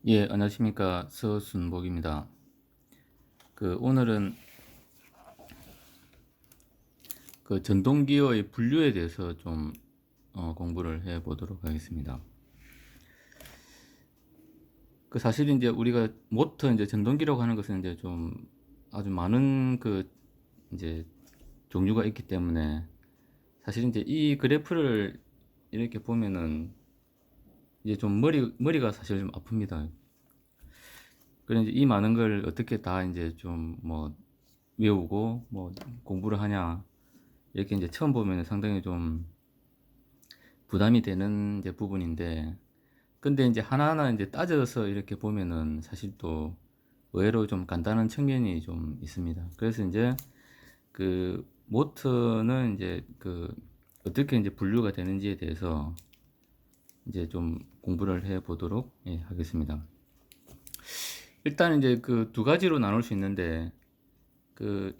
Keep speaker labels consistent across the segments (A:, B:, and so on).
A: 예, 안녕하십니까. 서순복입니다. 오늘은 전동기어의 분류에 대해서 좀 공부를 해 보도록 하겠습니다. 사실 이제 우리가 모터 이제 전동기라고 하는 것은 이제 좀 아주 많은 이제 종류가 있기 때문에 사실 이제 이 그래프를 이렇게 보면은 이제 좀 머리가 사실 좀 아픕니다. 그래 이제 이 많은 걸 어떻게 다 이제 좀 뭐 외우고 뭐 공부를 하냐, 이렇게 이제 처음 보면 상당히 좀 부담이 되는 이제 부분인데, 근데 이제 하나하나 이제 따져서 이렇게 보면은 사실 또 의외로 좀 간단한 측면이 좀 있습니다. 그래서 이제 모터는 이제 어떻게 이제 분류가 되는지에 대해서 이제 좀 공부를 해 보도록 하겠습니다. 일단 이제 두 가지로 나눌 수 있는데,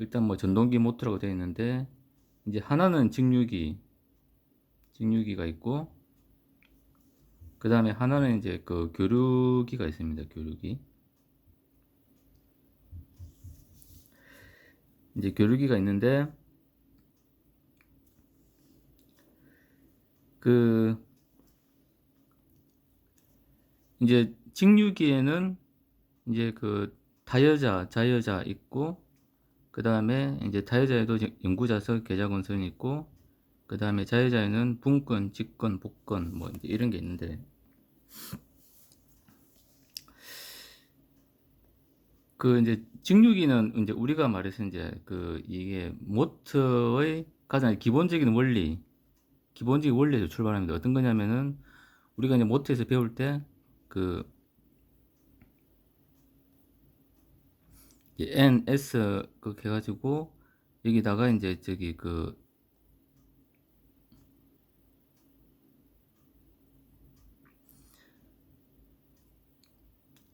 A: 일단 뭐 전동기 모터라고 되어 있는데, 이제 하나는 직류기가 있고, 그 다음에 하나는 이제 교류기가 있습니다. 교류기. 이제 교류기가 있는데, 그 이제 직류기에는 이제 타여자, 자여자 있고, 그 다음에 이제 타여자에도 영구자석, 계좌건선이 있고, 그 다음에 자여자에는 분권, 직권, 복권 뭐 이제 이런 게 있는데, 이제 직류기는 이제 우리가 말해서 이제 이게 모터의 가장 기본적인 원리에서 출발합니다. 어떤 거냐면은 우리가 이제 모터에서 배울 때 그 N, S 그렇게 해가지고 여기다가 이제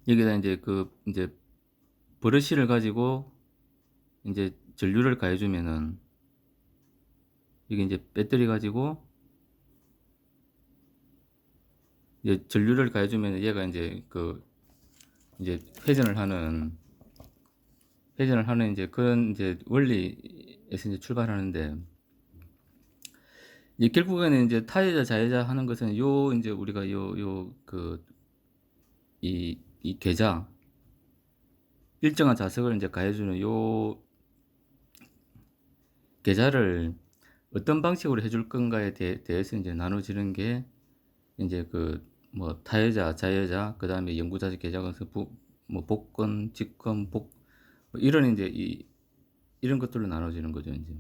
A: 여기다 이제 이제 브러쉬를 가지고 이제 전류를 가해주면은, 이게 이제 배터리 가지고 이제 전류를 가해주면 얘가 이제 이제 회전을 하는 이제 그런 이제 원리에서 이제 출발하는데, 이제 결국에는 이제 타여자 자여자 하는 것은 요 이제 우리가 이 계좌, 일정한 자석을 이제 가해주는 요 계좌를 어떤 방식으로 해줄 건가에 대해서 이제 나눠지는 게 이제 뭐 타여자, 자여자, 그 다음에 영구자적 계좌건수, 뭐 복권, 직권, 뭐 이런 이제 이런 것들로 나눠지는 거죠, 이제.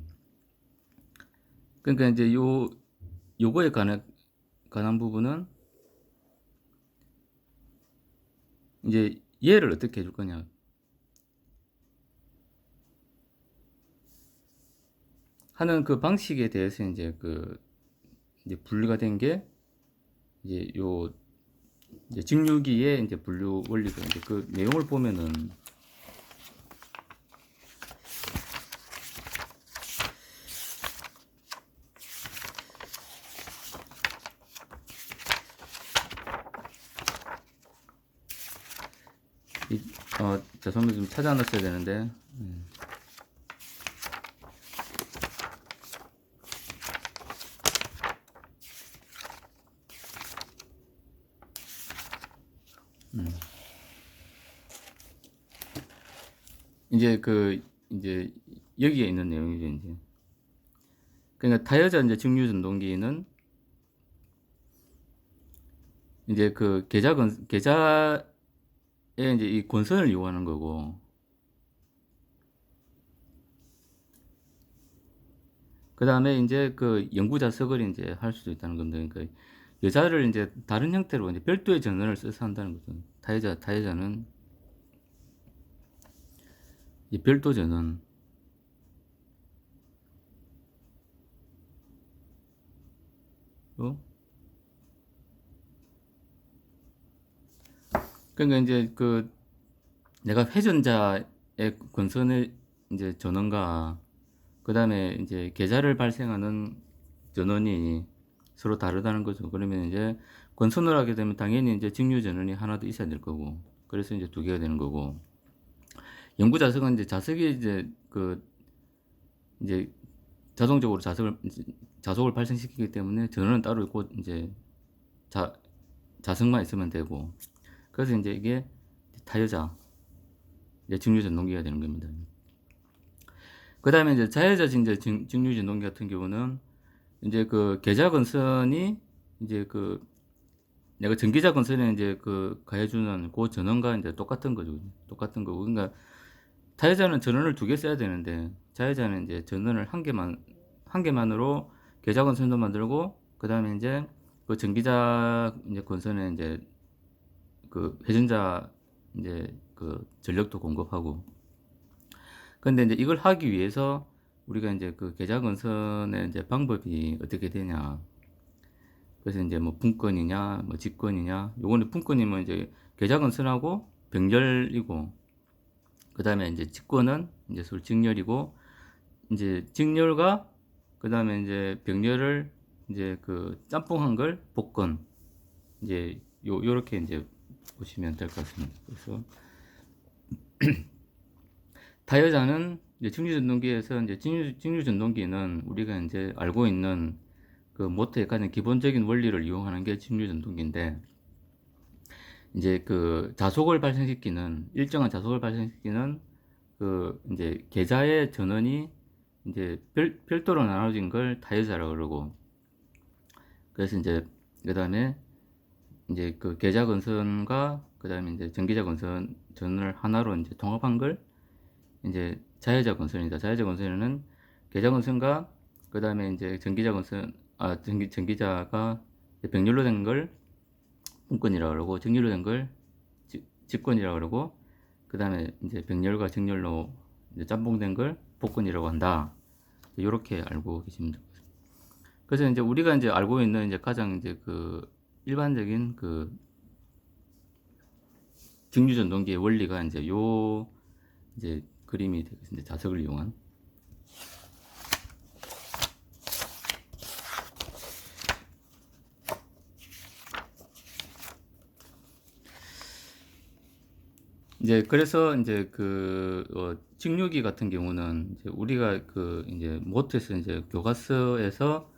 A: 그러니까 이제 요거에 관한 부분은 이제 이해를 어떻게 해줄 거냐 하는 그 방식에 대해서 이제 이제 분류가 된 게 이제 이제 직류기의 이제 분류 원리가 이제 그 내용을 보면은, 죄송합니다. 좀 찾아놨어야 되는데. 이제 이제 여기에 있는 내용이죠, 이제. 그러니까 타여자 이제 직류 전동기는 이제 계좌에 이제 이 권선을 이용하는 거고, 그 다음에 이제 영구자석을 이제 할 수도 있다는 겁니다. 그러니까 여자를 이제 다른 형태로 이제 별도의 전원을 써서 한다는 거죠. 타여자는 이 별도 전원. 그러니까 이제 내가 회전자의 권선의 이제 전원과 그 다음에 이제 계좌를 발생하는 전원이 서로 다르다는 거죠. 그러면 이제 권선을 하게 되면 당연히 이제 직류 전원이 하나 더 있어야 될 거고, 그래서 이제 두 개가 되는 거고, 영구 자석은 이제 자석이 이제 자동적으로 자속을 발생시키기 때문에 전원은 따로 있고 이제 자석만 있으면 되고, 그래서 이제 이게 타여자 이제 직류 전동기가 되는 겁니다. 그 다음에 이제 자여자 이제 직류 전동기 같은 경우는 이제 그 계좌 건선이 이제 내가 전기자 건선에 이제 가해주는 그 전원과 이제 똑같은 거죠. 똑같은 거고. 그러니까 타여자는 전원을 두 개 써야 되는데, 자여자는 이제 전원을 한 개만으로 계좌 건선도 만들고, 그 다음에 이제 그 전기자 이제 건선에 이제 회전자 이제 전력도 공급하고. 근데 이제 이걸 하기 위해서 우리가 이제 계좌 건선의 이제 방법이 어떻게 되냐. 그래서 이제 뭐 분권이냐, 뭐 직권이냐. 요거는 분권이면 이제 계좌 건선하고 병렬이고, 그 다음에 이제 직권은 이제 서로 직렬이고, 이제 직렬과 그 다음에 이제 병렬을 이제 짬뽕한 걸 복권. 이제 요렇게 이제 보시면 될 것 같습니다. 그래서 타여자는 이제 직류 전동기에서 이제 직류 전동기는 우리가 이제 알고 있는 모터의 가장 기본적인 원리를 이용하는 게 직류 전동기인데, 이제 자속을 발생시키는, 일정한 자속을 발생시키는 이제 계좌의 전원이 이제 별도로 나눠진 걸 타여자라고 그러고, 그래서 이제 그 다음에 이제 계좌 건선과 그 다음에 이제 전기자 건선 전원을 하나로 이제 통합한 걸 이제 자여자 건선이다. 자여자 건선에는 계좌 건선과 그 다음에 이제 전기자 건선, 전기자가 병렬로 된 걸 분권이라고 그러고, 직렬로 된 걸 직권이라고 그러고, 그 다음에 이제 병렬과 직렬로 이제 짬뽕된 걸 복권이라고 한다. 이렇게 알고 계시면 됩니다. 그래서 이제 우리가 이제 알고 있는 이제 가장 이제 일반적인 직류 전동기의 원리가 이제 이제 그림이 되겠습니다. 자석을 이용한. 이제 그래서 이제 직류기 같은 경우는 이제 우리가 이제 모터에서 이제 교과서에서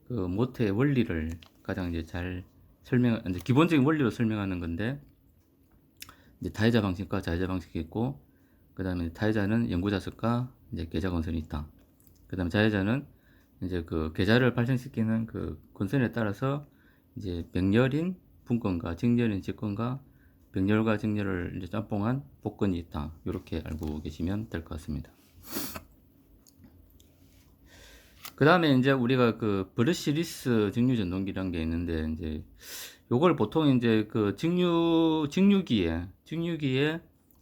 A: 모터의 원리를 가장 이제 잘 이제 기본적인 원리로 설명하는 건데, 이제 타여자 방식과 자여자 방식이 있고, 그 다음에 타여자는 영구자석과 이제 계좌 건선이 있다. 그 다음에 자여자는 이제 계좌를 발생시키는 건선에 따라서 이제 병렬인 분권과 직렬인 직권과 병렬과 직렬을 이제 짬뽕한 복권이 있다. 이렇게 알고 계시면 될 것 같습니다. 그 다음에 이제 우리가 브러시리스 직류 전동기라는 게 있는데, 이제 요걸 보통 이제 직류기에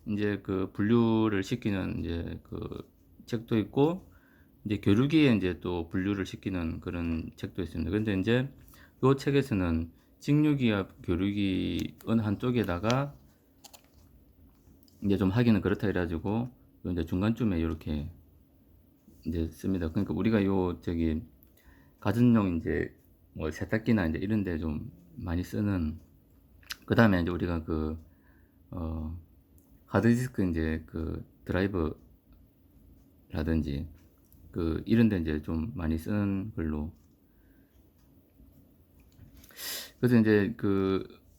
A: 이제 분류를 시키는 이제 책도 있고, 이제 교류기에 이제 또 분류를 시키는 그런 책도 있습니다. 근데 이제 요 책에서는 직류기와 교류기 어느 한쪽에다가 이제 좀 하기는 그렇다 해가지고 이제 중간쯤에 이렇게 이제 씁니다. 그러니까 우리가 가전용 이제 뭐 세탁기나 이제 이런데 좀 많이 쓰는, 그 다음에 이제 우리가 하드디스크 이제 드라이브라든지 이런데 이제 좀 많이 쓰는 걸로. 그래서 이제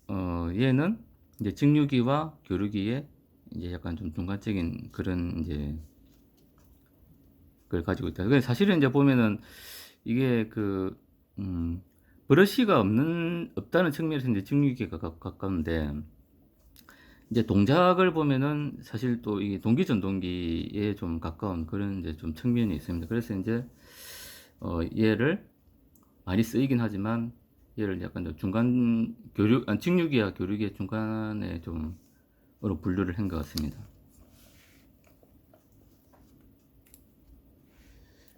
A: 얘는 이제 직류기와 교류기에 이제 약간 좀 중간적인 그런 이제 걸 가지고 있다. 근데 사실은 이제 보면은 이게 브러쉬가 없다는 측면에서 이제 직류기가 가까운데, 이제 동작을 보면은 사실 또 이게 동기전동기에 좀 가까운 그런 이제 좀 측면이 있습니다. 그래서 이제 얘를 많이 쓰이긴 하지만 얘를 약간 중간 직류기와 교류기의 중간에 좀 으로 분류를 한 것 같습니다.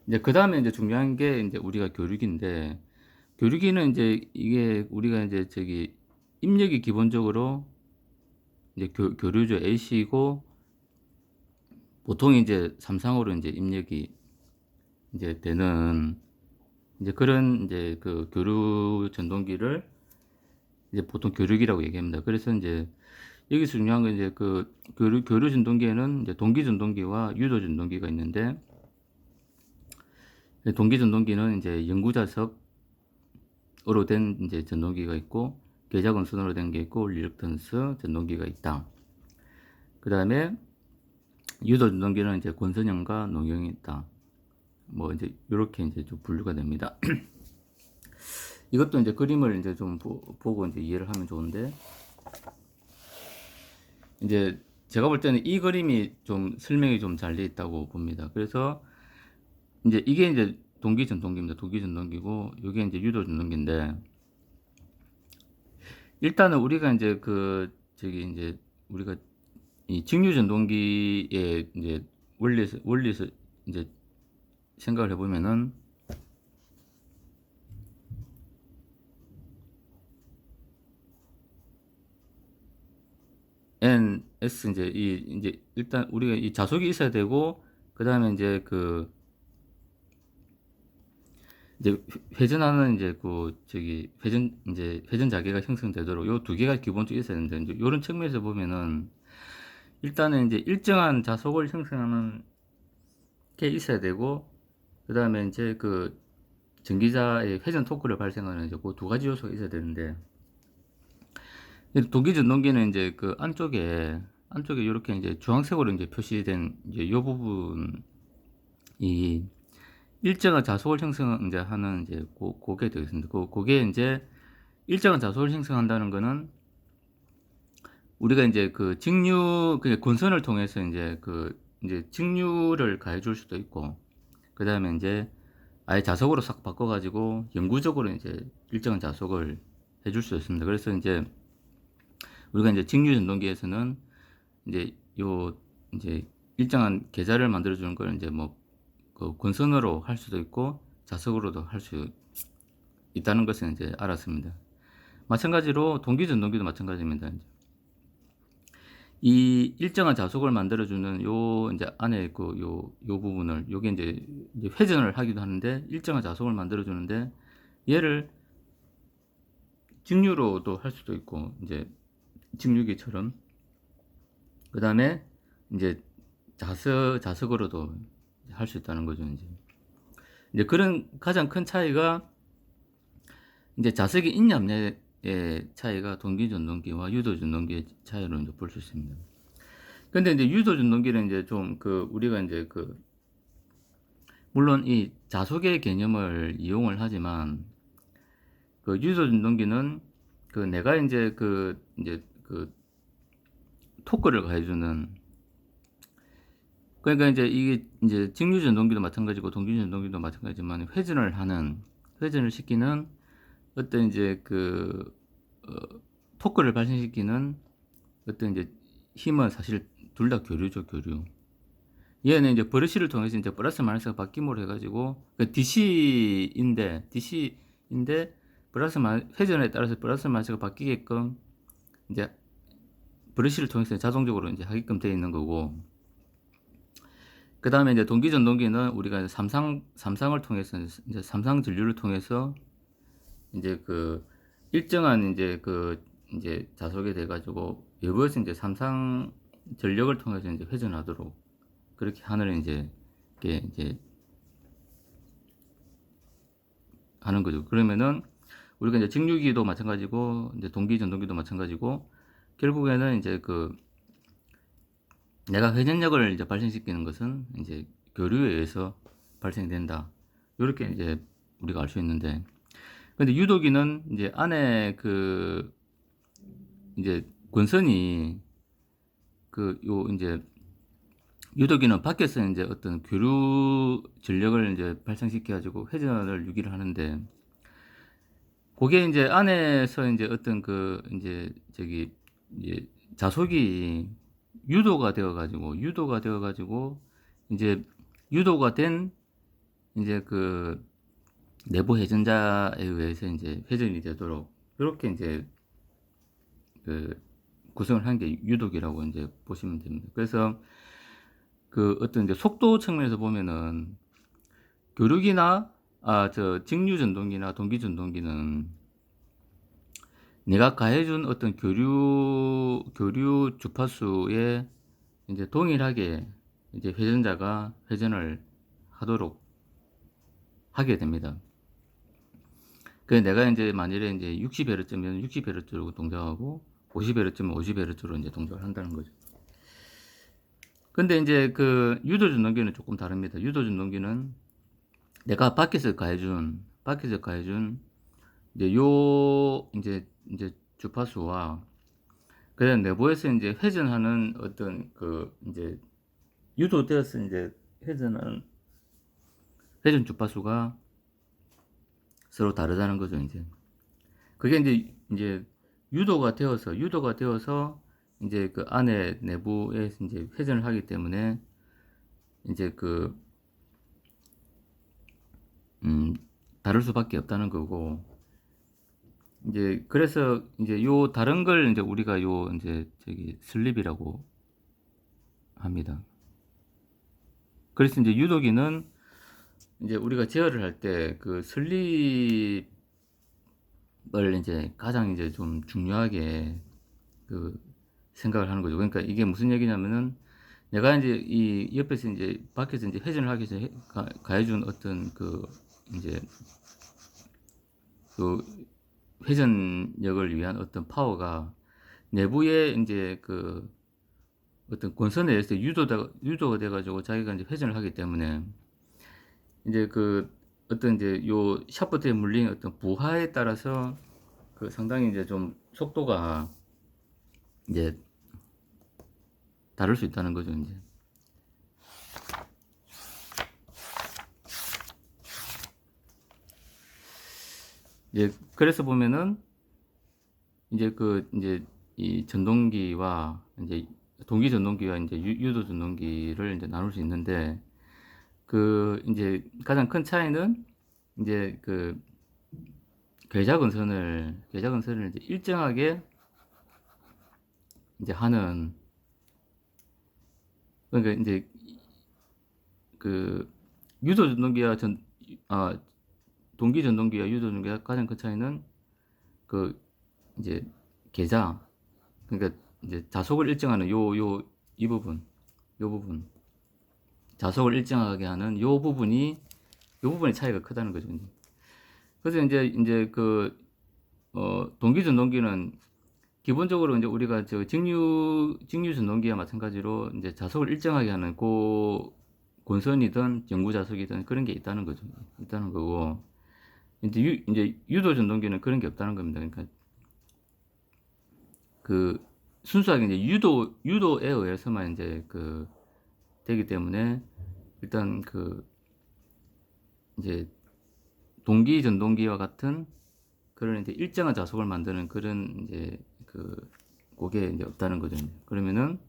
A: 이제 그 다음에 이제 중요한 게 이제 우리가 교류기인데, 교류기는 이제 이게 우리가 이제 입력이 기본적으로 이제 교류죠. AC이고, 보통 이제 삼상으로 이제 입력이 이제 되는 이제 그런 이제 교류 전동기를 이제 보통 교류기라고 얘기합니다. 그래서 이제 여기서 중요한 건 이제 그 교류 전동기에는 이제 동기 전동기와 유도 전동기가 있는데, 동기 전동기는 이제 영구자석으로 된 이제 전동기가 있고, 계좌건선으로 된 게 있고, 리럭턴스 전동기가 있다. 그 다음에 유도 전동기는 이제 권선형과 농형이 있다. 뭐 이제 이렇게 이제 좀 분류가 됩니다. 이것도 이제 그림을 이제 좀 보고 이제 이해를 하면 좋은데, 이제 제가 볼 때는 이 그림이 좀 설명이 좀 잘 돼 있다고 봅니다. 그래서 이제 이게 이제 동기 전동기입니다. 동기 전동기고, 이게 이제 유도 전동기인데, 일단은 우리가 이제 이제 우리가 이 직류 전동기의 이제 원리에서 이제 생각을 해보면은, NS 이제 일단 우리가 이 자속이 있어야 되고, 그 다음에 이제 이제 회전하는 이제 회전 자계가 형성되도록 요 두 개가 기본적으로 있어야 되는데, 이제 요런 측면에서 보면은 일단은 이제 일정한 자속을 형성하는 게 있어야 되고, 그 다음에 이제 전기자의 회전 토크를 발생하는 이제 그 두 가지 요소가 있어야 되는데, 동기 전동기는 이제 안쪽에 이렇게 이제 주황색으로 이제 표시된 이제 요 부분이 일정한 자속을 형성 이제 하는 이제 그게 되겠습니다. 그게 이제 일정한 자속을 형성한다는 거는, 우리가 이제 직류 권선을 통해서 이제 이제 직류를 가해 줄 수도 있고, 그 다음에 이제 아예 자속으로 싹 바꿔가지고 영구적으로 이제 일정한 자속을 해줄 수 있습니다. 그래서 이제 우리가 이제 직류 전동기에서는 이제 이제 일정한 계좌를 만들어주는 걸 이제 뭐 권선으로 할 수도 있고 자석으로도 할 수 있다는 것을 이제 알았습니다. 마찬가지로 동기 전동기도 마찬가지입니다. 이 일정한 자속을 만들어주는 요 이제 안에 요 부분을, 요게 이제 회전을 하기도 하는데, 일정한 자속을 만들어주는데, 얘를 직류로도 할 수도 있고, 이제 직류기처럼, 그 다음에 이제 자석으로도 할 수 있다는 거죠. 이제 그런 가장 큰 차이가, 이제 자석이 있냐 없냐의 차이가 동기 전동기와 유도 전동기의 차이로 이제 볼 수 있습니다. 근데 이제 유도 전동기는 이제 좀 우리가 이제 물론 이 자속의 개념을 이용을 하지만, 유도 전동기는 내가 이제 토크를 가해주는, 그러니까 이제 이게 이제 직류 전동기도 마찬가지고 동기 전동기도 마찬가지지만, 회전을 시키는 어떤 이제 토크를 발생시키는 어떤 이제 힘은 사실 둘 다 교류죠, 교류. 얘는 이제 브러쉬를 통해서 이제 플러스 마이너스가 바뀜으로 해가지고 DC인데 회전에 따라서 플러스 마이너스가 바뀌게끔 이제 브러쉬를 통해서 자동적으로 이제 하게끔 되어 있는 거고, 그 다음에 이제 동기 전동기는 우리가 삼상을 통해서 이제 삼상 전류를 통해서 이제 일정한 이제 자속이 돼가지고 이것이 이제 삼상 전력을 통해서 이제 회전하도록 그렇게 하는 이제 하는 거죠. 그러면은 우리가 이제 직류기도 마찬가지고 이제 동기 전동기도 마찬가지고, 결국에는 이제 내가 회전력을 이제 발생시키는 것은 이제 교류에 의해서 발생된다. 이렇게 이제 우리가 알 수 있는데, 근데 유도기는 이제 안에 이제 권선이 이제 유도기는 밖에서 이제 어떤 교류 전력을 이제 발생시켜 가지고 회전을 유기를 하는데, 그게 이제 안에서 이제 어떤 이제 이제 자속이 유도가 되어 가지고 이제 유도가 된 이제 내부 회전자에 의해서 이제 회전이 되도록 이렇게 이제 구성을 한 게 유도기라고 이제 보시면 됩니다. 그래서 어떤 이제 속도 측면에서 보면은 교류기나 직류 전동기나 동기 전동기는 내가 가해준 어떤 교류 주파수에 이제 동일하게 이제 회전자가 회전을 하도록 하게 됩니다. 그래서 내가 이제 만일에 이제 60Hz면 60Hz로 동작하고 50Hz면 50Hz로 이제 동작을 한다는 거죠. 근데 이제 그 유도 전동기는 조금 다릅니다. 유도 전동기는 내가 밖에서 가해준 이제 이제 주파수와 그다음 내부에서 이제 회전하는 어떤 그 이제 유도되어서 이제 회전하는 회전 주파수가 서로 다르다는 거죠, 이제. 그게 이제 유도가 되어서 이제 그 안에 내부에 이제 회전을 하기 때문에 이제 다를 수밖에 없다는 거고, 이제 그래서 이제 요 다른 걸 이제 우리가 요 이제 슬립이라고 합니다. 그래서 이제 유도기는 이제 우리가 제어를 할 때 그 슬립을 이제 가장 이제 좀 중요하게 그 생각을 하는 거죠. 그러니까 이게 무슨 얘기냐면은 내가 이제 이 옆에서 이제 밖에서 이제 회전을 하기 위해서 가해준 어떤 이제 그 회전력을 위한 어떤 파워가 내부에 이제 어떤 권선에 의해서 유도가 돼가지고 자기가 이제 회전을 하기 때문에 이제 어떤 이제 요 샤프트에 물린 어떤 부하에 따라서 상당히 이제 좀 속도가 이제 다를 수 있다는 거죠, 이제. 그래서 보면은 이제 이제 이 전동기와 이제 동기 전동기와 이제 유도 전동기를 이제 나눌 수 있는데 이제 가장 큰 차이는 이제 괴작근선을 이제 일정하게 이제 하는, 그러니까 이제 유도 전동기와 동기 전동기와 유도 전동기가 가장 큰 차이는 이제 계좌, 그러니까 이제 자속을 일정하는 이 부분, 자속을 일정하게 하는 요 부분이 차이가 크다는 거죠. 그래서 이제 동기 전동기는 기본적으로 이제 우리가 직류 전동기와 마찬가지로 이제 자속을 일정하게 하는 권선이든 영구 자속이든 그런 게 있다는 거고, 이제 유도 전동기는 그런 게 없다는 겁니다. 그러니까 순수하게 이제 유도에 의해서만 이제 되기 때문에 일단 이제 동기 전동기와 같은 그런 이제 일정한 자속을 만드는 그런 이제 그게 이제 없다는 거죠. 그러면은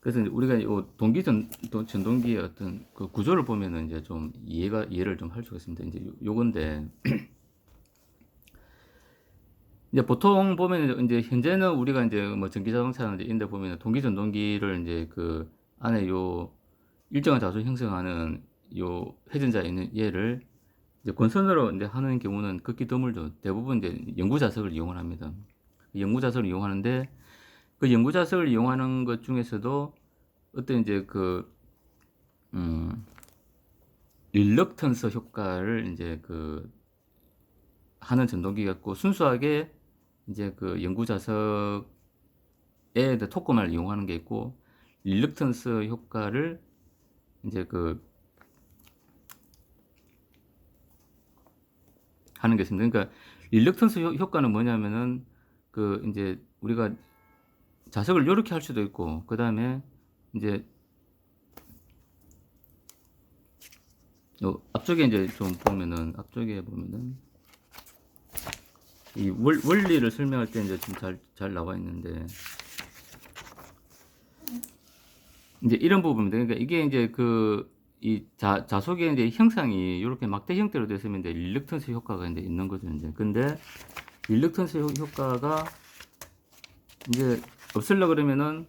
A: 그래서 이제 우리가 요 동기 전동기의 어떤 구조를 보면은 이제 좀 이해를 좀 할 수가 있습니다. 이제 요건데 이제 보통 보면 이제 현재는 우리가 이제 뭐 전기 자동차나 인데 보면 동기 전동기를 이제 안에 요 일정한 자속 형성하는 요 회전자 있는 얘를 이제 권선으로 이제 하는 경우는 극히 드물죠. 대부분 이제 영구 자석을 이용을 합니다. 영구 자석을 이용하는데 영구 자석을 이용하는 것 중에서도 어떤 이제 릴럭턴스 효과를 이제 하는 전동기가 있고, 순수하게 이제 영구 자석에 토크만을 이용하는 게 있고, 릴럭턴스 효과를 이제 하는 게 있습니다. 그러니까 릴럭턴스 효과는 뭐냐면은 이제 우리가 자석을 이렇게 할 수도 있고, 그 다음에 이제 앞쪽에 이제 좀 보면은 이 원리를 설명할 때 이제 좀 잘 나와 있는데, 이제 이런 부분입니다. 그러니까 이게 이제 이 자속의 이제 형상이 이렇게 막대 형태로 됐으면 이제 릴럭턴스 효과가 이제 있는 거죠, 이제. 근데 릴럭턴스 효과가 이제 없으려 그러면은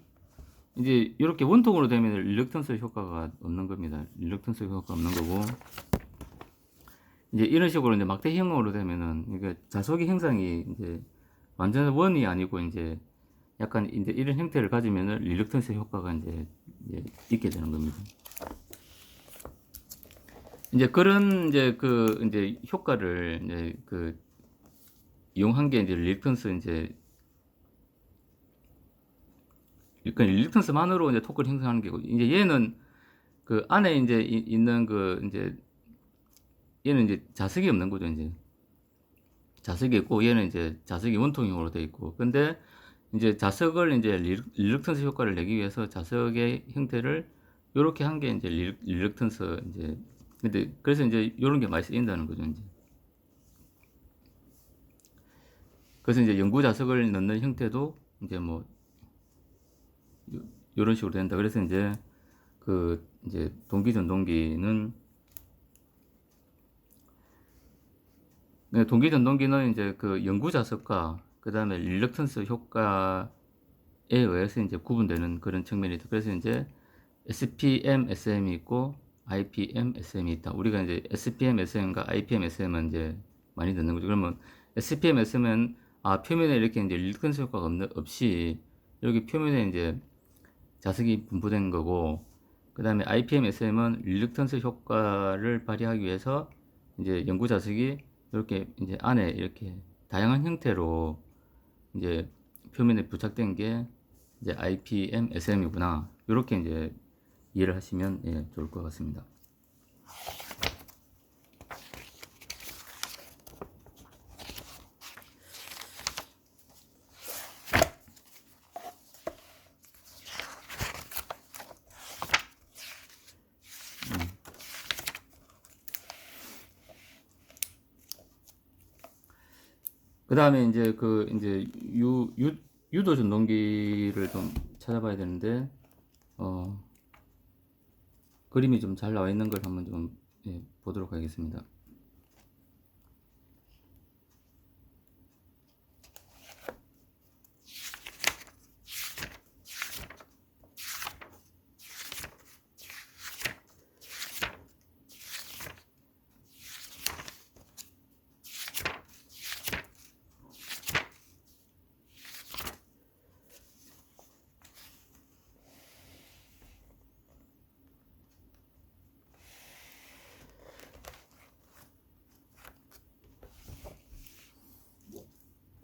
A: 이제 이렇게 원통으로 되면 릴럭턴스 효과가 없는 겁니다. 릴럭턴스 효과가 없는 거고, 이제 이런 식으로 이제 막대형으로 되면은 이게 자석의 형상이 이제 완전 원이 아니고 이제 약간 이제 이런 형태를 가지면은 릴럭턴스 효과가 이제 있게 되는 겁니다. 이제 그런 이제 효과를 이제 이용한 게 이제 릴럭턴스 이제 그러니까 릴럭턴스만으로 이제 토크를 형성하는 게고 이제 얘는 그 안에 이제 있는 이제 얘는 이제 자석이 없는 거죠. 이제 자석이 있고 얘는 이제 자석이 원통형으로 되어 있고 근데 이제 자석을 이제 릴럭턴스 효과를 내기 위해서 자석의 형태를 요렇게 한 게 이제 릴럭턴스 이제 근데 그래서 이제 요런 게 많이 쓰인다는 거죠. 이제 그래서 이제 영구 자석을 넣는 형태도 이제 뭐 요런 식으로 된다. 그래서 이제 이제 동기 전동기는 동기 전동기는 이제 영구 자석과 그 다음에 릴럭턴스 효과에 의해서 이제 구분되는 그런 측면이 있다. 그래서 이제 SPM, SM이 있고 IPM, SM이 있다. 우리가 이제 SPM, SM과 IPM, SM은 이제 많이 듣는 거죠. 그러면 SPM, SM은 표면에 이렇게 이제 릴럭턴스 효과가 없이 여기 표면에 이제 자석이 분포된 거고, 그 다음에 IPM, SM은 릴럭턴스 효과를 발휘하기 위해서 이제 영구 자석이 이렇게 이제 안에 이렇게 다양한 형태로 이제 표면에 부착된 게 이제 IPM, SM이구나. 이렇게 이제 이해를 하시면 좋을 것 같습니다. 그 다음에 이제 이제 유도 전동기를 좀 찾아봐야 되는데, 그림이 좀 잘 나와 있는 걸 한번 좀 보도록 하겠습니다.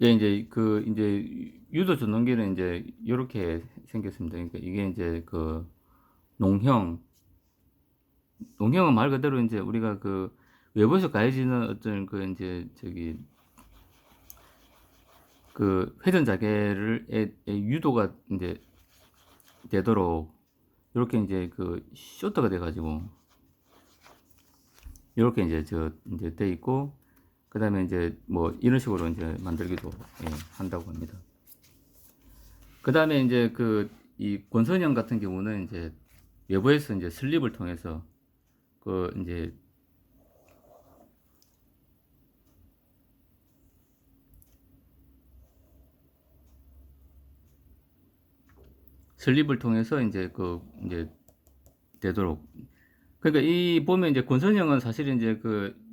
A: 예, 이제 이제 유도 전동기는 이제 이렇게 생겼습니다. 그러니까 이게 이제 농형은 말 그대로 이제 우리가 외부에서 가해지는 어떤 이제 회전 자개를 유도가 이제 되도록 이렇게 이제 쇼트가 돼가지고 이렇게 이제 이제 돼 있고 그 다음에 이제 뭐 이런 식으로 이제 만들기도 한다고 합니다. 그 다음에 이제 이 권선형 같은 경우는 이제 외부에서 이제 슬립을 통해서 이제 슬립을 통해서 이제 이제 되도록 그러니까 이 보면 이제 권선형은 사실 이제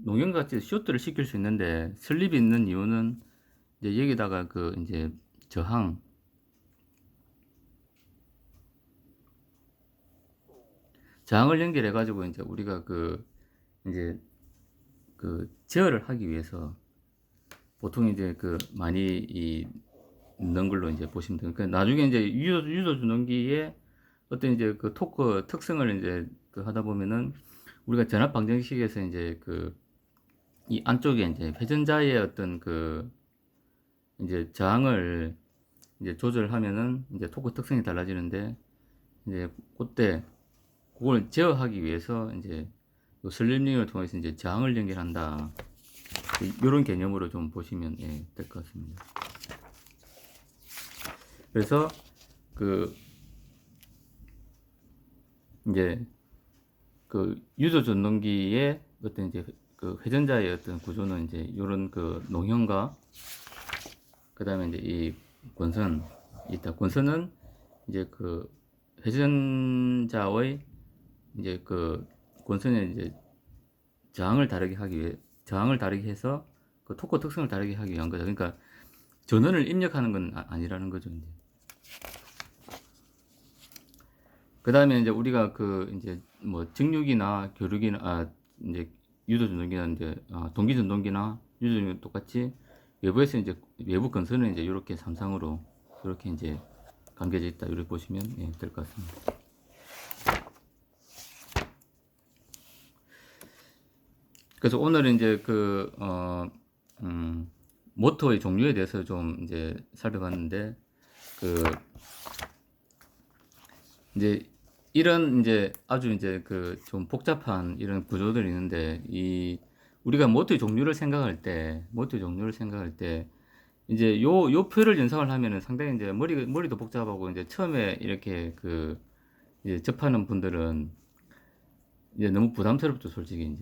A: 농형같이 쇼트를 시킬 수 있는데 슬립이 있는 이유는 이제 여기다가 이제 저항을 연결해 가지고 이제 우리가 이제 제어를 하기 위해서 보통 이제 많이 넣는 걸로 이제 보시면 돼요. 그러니까 나중에 이제 유도 전동기의 어떤 이제 토크 특성을 이제 하다 보면은 우리가 전압 방정식에서 이제 이 안쪽에 이제 회전자의 어떤 이제 저항을 이제 조절하면은 이제 토크 특성이 달라지는데 이제 그때 그걸 제어하기 위해서 이제 슬립링을 통해서 이제 저항을 연결한다. 이런 개념으로 좀 보시면 될 것 같습니다. 그래서 이제 유도 전동기의 어떤 이제 회전자의 어떤 구조는 이제 이런 농형과 그 다음에 이제 이 권선 있다. 권선은 이제 회전자의 이제 권선의 이제 저항을 다르게 하기 저항을 다르게 해서 그 토크 특성을 다르게 하기 위한 거죠. 그러니까 전원을 입력하는 건 아니라는 거죠. 이제. 그 다음에 이제 우리가 그 이제 뭐 직육이나 교류기나 이제 유도 전동기나 이제 동기 전동기나 유도 전동기 똑같이 외부에서 이제 외부 건선은 이제 이렇게 삼상으로 이렇게 이제 감겨져 있다. 이렇게 보시면 될 것 같습니다. 그래서 오늘은 이제 그 모터의 종류에 대해서 좀 이제 살펴봤는데 그 이제 이런 이제 아주 이제 그 좀 복잡한 이런 구조들이 있는데 이 우리가 모터의 종류를 생각할 때 이제 요 표를 연상을 하면은 상당히 이제 머리도 복잡하고 이제 처음에 이렇게 그 이제 접하는 분들은 이제 너무 부담스럽죠, 솔직히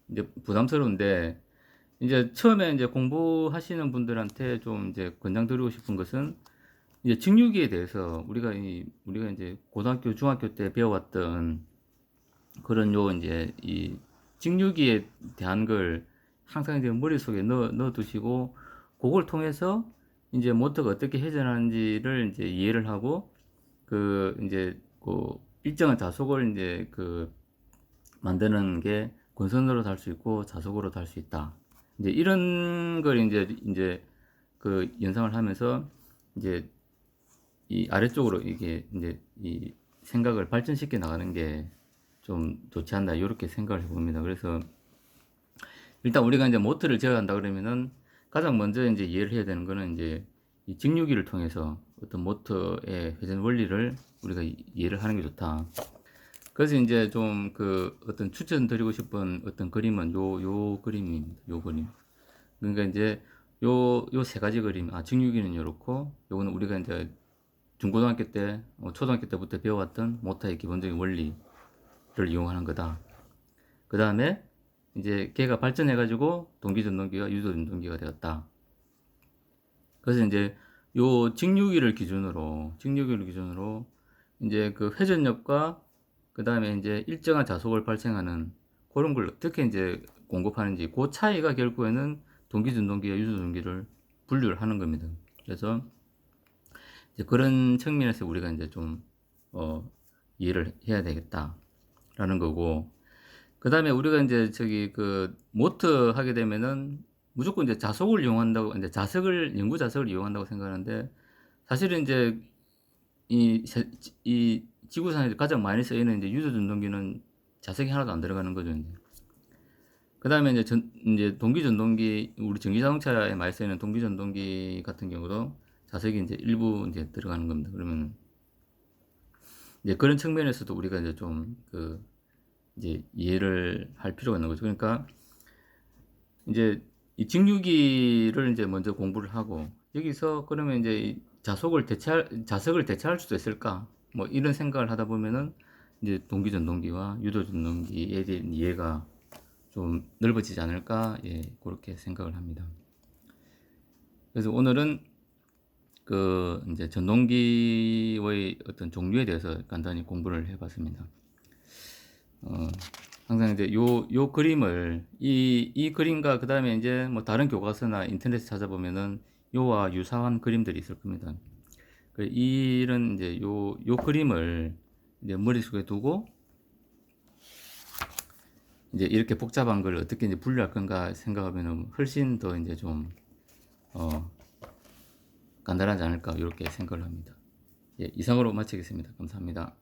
A: 이제 부담스러운데 이제 처음에 이제 공부하시는 분들한테 좀 이제 권장드리고 싶은 것은 이제 직육에 대해서 우리가 이제 고등학교, 중학교 때 배워왔던 그런 이제 이 직육에 대한 걸 항상 이제 머릿속에 넣어 두시고 그걸 통해서 이제 모터가 어떻게 회전하는지를 이제 이해를 하고 그 이제 그 일정한 자속을 이제 그 만드는 게 권선으로 달 수 있고 자속으로 달 수 있다. 이제 이런 걸 이제 그 연상을 하면서 이제 이 아래쪽으로 이게 이제 이 생각을 발전시켜 나가는 게 좀 좋지 않나 이렇게 생각을 해봅니다. 그래서 일단 우리가 이제 모터를 제어한다 그러면은 가장 먼저 이제 이해를 해야 되는 거는 이제 이 직류기를 통해서 어떤 모터의 회전 원리를 우리가 이해를 하는 게 좋다. 그래서 이제 좀 그 어떤 추천드리고 싶은 어떤 그림은 요 그림입니다. 요 그림. 그러니까 이제 요 세 가지 그림. 직류기는 요렇고 요거는 우리가 이제 중고등학교 때, 초등학교 때부터 배워왔던 모터의 기본적인 원리를 이용하는 거다. 그 다음에 이제 걔가 발전해가지고 동기전동기가 유도전동기가 되었다. 그래서 이제 요 직류기를 기준으로 이제 그 회전력과 그 다음에 이제 일정한 자속을 발생하는 그런 걸 어떻게 이제 공급하는지 그 차이가 결국에는 동기전동기와 유도전동기를 분류를 하는 겁니다. 그래서 이제 그런 측면에서 우리가 이제 좀 이해를 해야 되겠다라는 거고, 그 다음에 우리가 이제 저기 그 모터 하게 되면은 무조건 이제 자석을 이용한다고, 이제 연구 자석을 이용한다고 생각하는데, 사실은 이제 이 지구상에서 가장 많이 쓰이는 이제 유도 전동기는 자석이 하나도 안 들어가는 거죠. 이제. 그 다음에 이제 동기 전동기, 우리 전기 자동차에 많이 쓰이는 동기 전동기 같은 경우도 자석이 이제 일부 이제 들어가는 겁니다. 그러면 이제 그런 측면에서도 우리가 이제 좀 그 이제 이해를 할 필요가 있는 거죠. 그러니까 이제 이 직류기를 이제 먼저 공부를 하고 여기서 그러면 이제 이 자석을 대체할 수도 있을까? 뭐 이런 생각을 하다 보면은 이제 동기 전동기와 유도 전동기에 대한 이해가 좀 넓어지지 않을까? 예, 그렇게 생각을 합니다. 그래서 오늘은 그 이제 전동기의 어떤 종류에 대해서 간단히 공부를 해봤습니다. 항상 이제 요 그림을 이 그림과 그 다음에 이제 뭐 다른 교과서나 인터넷에 찾아보면은 요와 유사한 그림들이 있을 겁니다. 이런 이제 요 그림을 이제 머릿속에 두고 이제 이렇게 복잡한 걸 어떻게 이제 분류할 건가 생각하면은 훨씬 더 이제 좀 간단하지 않을까 이렇게 생각을 합니다. 예, 이상으로 마치겠습니다. 감사합니다.